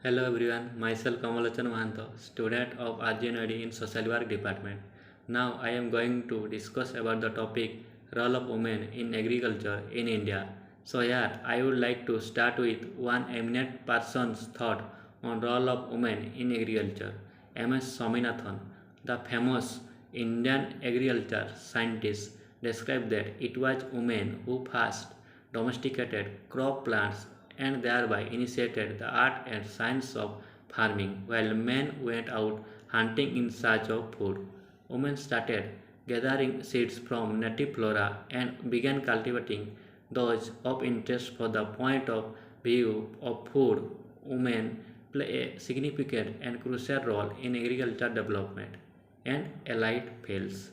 Hello everyone, myself Kamal lochan Mohanta, student of RGNID in Social Work Department. Now I am going to discuss about the topic role of women in agriculture in India. So here I would like to start with one eminent person's thought on role of women in agriculture. M.S. Swaminathan, the famous Indian agriculture scientist, described that it was women who first domesticated crop plants and thereby initiated the art and science of farming, while men went out hunting in search of food. Women started gathering seeds from native flora and began cultivating those of interest for the point of view of food. Women play a significant and crucial role in agriculture development and allied fields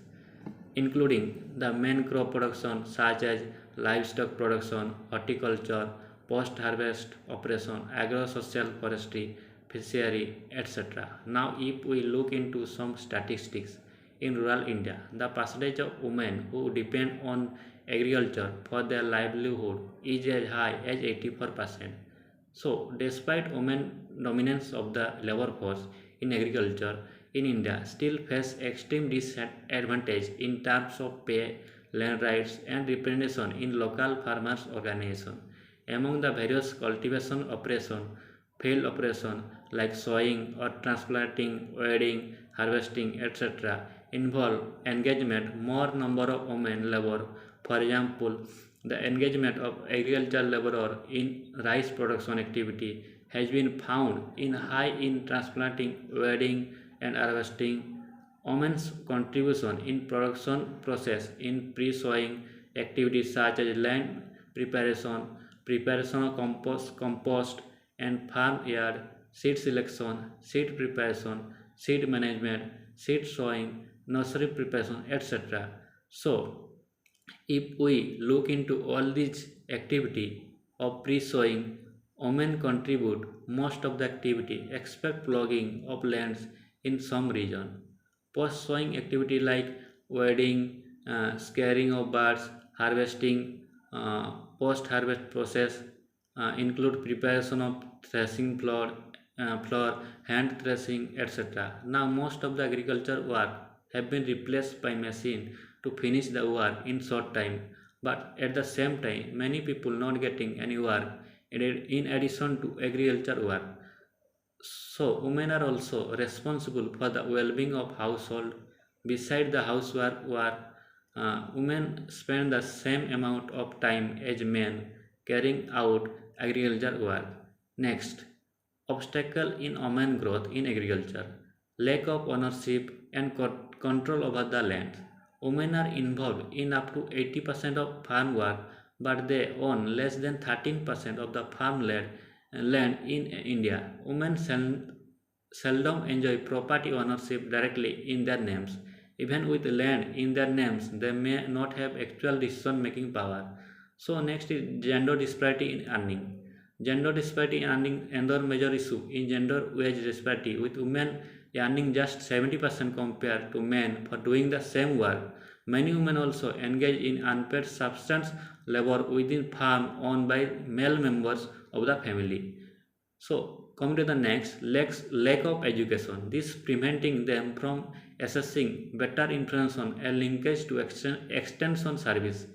including the main crop production such as livestock production, horticulture, post-harvest operation, agro-social forestry, fishery, etc. Now, if we look into some statistics in rural India, the percentage of women who depend on agriculture for their livelihood is as high as 84%. So, despite women dominance of the labor force in agriculture in India still face extreme disadvantage in terms of pay, land rights and representation in local farmers organization. Among the various cultivation operation, field operation like sowing or transplanting, weeding, harvesting, etc. involve engagement more number of women labor. For example, the engagement of agricultural laborer in rice production activity has been found in high in transplanting, weeding, and harvesting. Women's contribution in production process in pre-sowing activities such as land preparation, preparation of compost and farmyard, seed selection, seed preparation, seed management, seed sowing, nursery preparation, etc. So, if we look into all these activity of pre-sowing, women contribute most of the activity except ploughing of lands in some region. Post-sowing activity like weeding, scaring of birds, harvesting, post-harvest process include preparation of threshing floor, hand threshing, etc. Now most of the agriculture work have been replaced by machine to finish the work in short time. But at the same time, many people not getting any work in addition to agriculture work. So, women are also responsible for the well-being of household. Beside the housework, women spend the same amount of time as men carrying out agriculture work. Next, obstacle in women growth in agriculture, lack of ownership and control over the land. Women are involved in up to 80% of farm work, but they own less than 13% of the farmland land in India. Women seldom enjoy property ownership directly in their names. Even with land in their names, they may not have actual decision making power. So, next is gender disparity in earning. Gender disparity in earning another major issue in gender wage disparity, with women earning just 70% compared to men for doing the same work. Many women also engage in unpaid substance labor within farm owned by male members of the family. So, coming to the next, lack of education. This preventing them from assessing better information and linkage to extension service.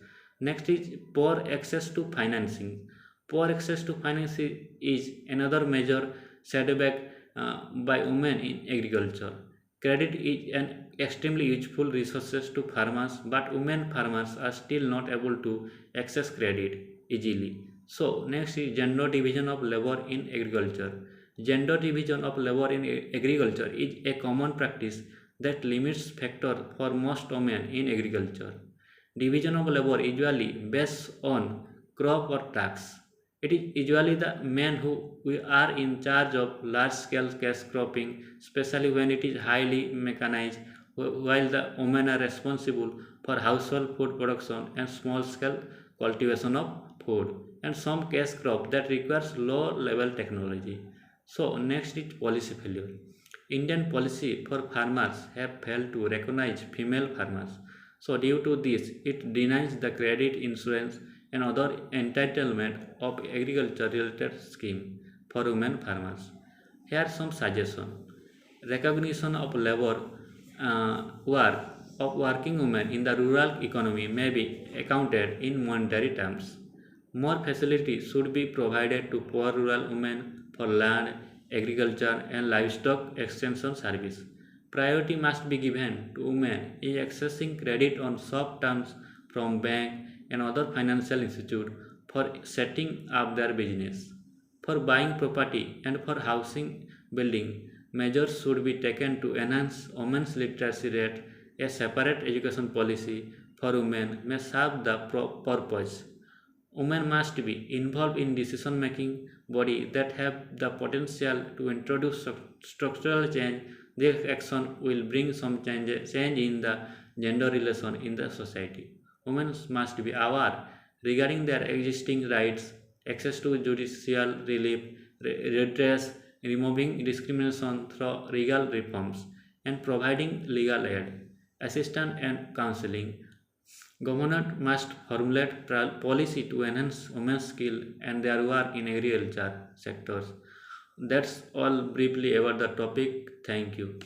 Next is poor access to financing. Poor access to financing is another major setback by women in agriculture. Credit is an extremely useful resource to farmers, but women farmers are still not able to access credit easily. So, next is gender division of labor in agriculture. Gender division of labor in agriculture is a common practice that limits factor for most women in agriculture. Division of labor usually based on crop or tasks. It is usually the men who are in charge of large scale cash cropping, especially when it is highly mechanized, while the women are responsible for household food production and small scale cultivation of food and some cash crop that requires low level technology. So next is policy failure. Indian policy for farmers have failed to recognize female farmers. So due to this, it denies the credit insurance and other entitlement of agriculture related scheme for women farmers. Here are some suggestions. Recognition of labor work of working women in the rural economy may be accounted in monetary terms. More facilities should be provided to poor rural women for land, agriculture, and livestock extension service. Priority must be given to women in accessing credit on soft terms from bank and other financial institutes for setting up their business. For buying property and for housing building, measures should be taken to enhance women's literacy rate. A separate education policy for women may serve the purpose. Women must be involved in decision-making bodies that have the potential to introduce structural change. This action will bring some change in the gender relation in the society. Women must be aware regarding their existing rights, access to judicial relief, redress, removing discrimination through legal reforms, and providing legal aid, assistance, and counseling. Government must formulate policy to enhance women's skill and their work in agriculture sectors. That's all briefly about the topic. Thank you.